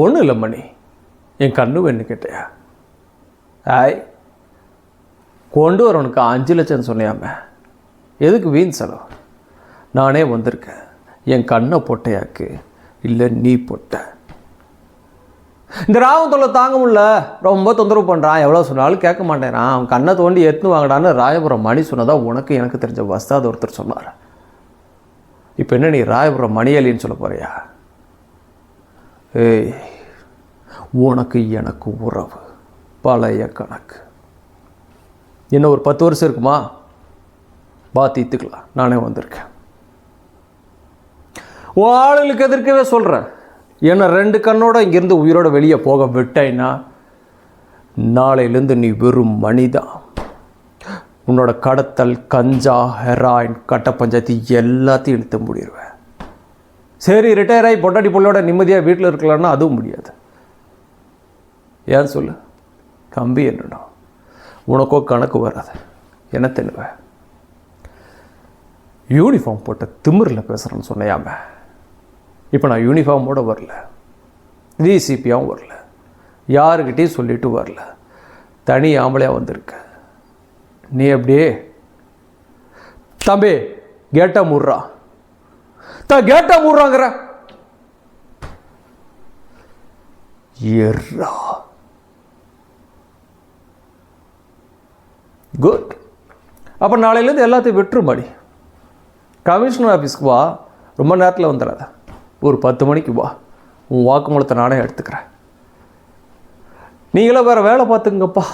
ஒன்றும் இல்லை மணி, என் கண்ணு வேணுன்னு கேட்டியா? ஆய், கொண்டு வரவனுக்கு 5 லட்சம் சொன்னியாமே, எதுக்கு வீண் செலவு? நானே வந்திருக்கேன். என் கண்ணை பொட்டையாக்கு, இல்லை நீ பொட்டை. இந்த ராவன் தொல்லை தாங்க முடியல, ரொம்ப தொந்தரவு பண்ணுறான், எவ்வளோ சொன்னாலும் கேட்க மாட்டேறான், அவன் கண்ணை தோண்டி எடுத்து வாங்கடான்னு ராயபுரம் மணி சொன்னதா உனக்கு எனக்கு தெரிஞ்ச வஸ்தாது ஒருத்தர் சொன்னார். இப்போ என்ன நீ ராயபுரம் மணியலின்னு சொல்ல போறியா? ஏய், உனக்கு எனக்கு உறவு பழைய கணக்கு. இன்னும் ஒரு 10 வருஷம் இருக்குமா? தீர்த்துக்கலாம். நானே வந்திருக்கேன். ஆளுகளுக்கு எதிர்க்கவே சொல்கிறேன். என்னை 2 கண்ணோட இங்கேருந்து உயிரோட வெளியே போக விட்டேன்னா நாளையிலேருந்து நீ வெறும் மணிதான். உன்னோட கடத்தல், கஞ்சா, ஹெராயின், கட்ட பஞ்சாயத்து எல்லாத்தையும் இழுத்து முடிடுவேன். சரி, ரிட்டையர் ஆகி பொட்டாட்டி பொண்ணோட நிம்மதியாக வீட்டில் இருக்கலாம்னா அதுவும் முடியாது. ஏன் சொல்லு? கம்பி என்னடும், உனக்கோ கணக்கு வராது. என்ன தென்னுவேன்? யூனிஃபார்ம் போட்ட திமிரில் பேசுகிறேன்னு சொன்னையாம, இப்போ நான் யூனிஃபார்மோடு வரல, டிசிபியாகவும் வரல, யாருக்கிட்டையும் சொல்லிட்டு வரல, தனி ஆம்பளையாக வந்திருக்க. நீ அப்படியே தம்பி கேட்டா மூடுறா, கேட்டா மூடுறாங்கிற எர்ரா. குட். அப்போ நாளையிலேருந்து எல்லாத்தையும் விட்டுரு மாடி. கமிஷனர் ஆஃபீஸ்க்கு வா, ரொம்ப நேரத்தில் வந்துடாத. ஒரு 10 மணிக்கு வா, உன் வாக்குமூலத்தை நானே எடுத்துக்கிறேன். நீங்களே வேறு வேலை பார்த்துங்கப்பா.